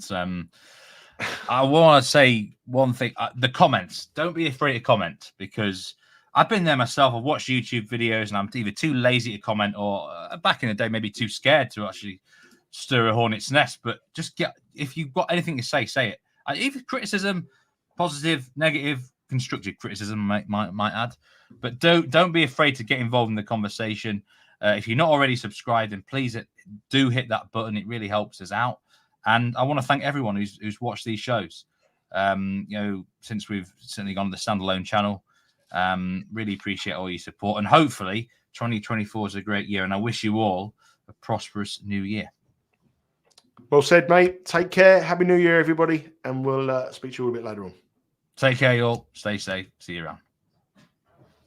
[SPEAKER 1] I want to say one thing. The comments. Don't be afraid to comment, because I've been there myself. I've watched YouTube videos and I'm either too lazy to comment or back in the day, maybe too scared to actually stir a hornet's nest. But just if you've got anything to say it. Even criticism, positive, negative, constructive criticism, might add. But don't be afraid to get involved in the conversation. If you're not already subscribed, then please do hit that button. It really helps us out. And I want to thank everyone who's watched these shows. Since we've certainly gone to the standalone channel, really appreciate all your support. And hopefully 2024 is a great year. And I wish you all a prosperous new year.
[SPEAKER 2] Well said, mate. Take care. Happy New Year, everybody. And we'll speak to you a little bit later on.
[SPEAKER 1] Take care, y'all. Stay safe. See you around.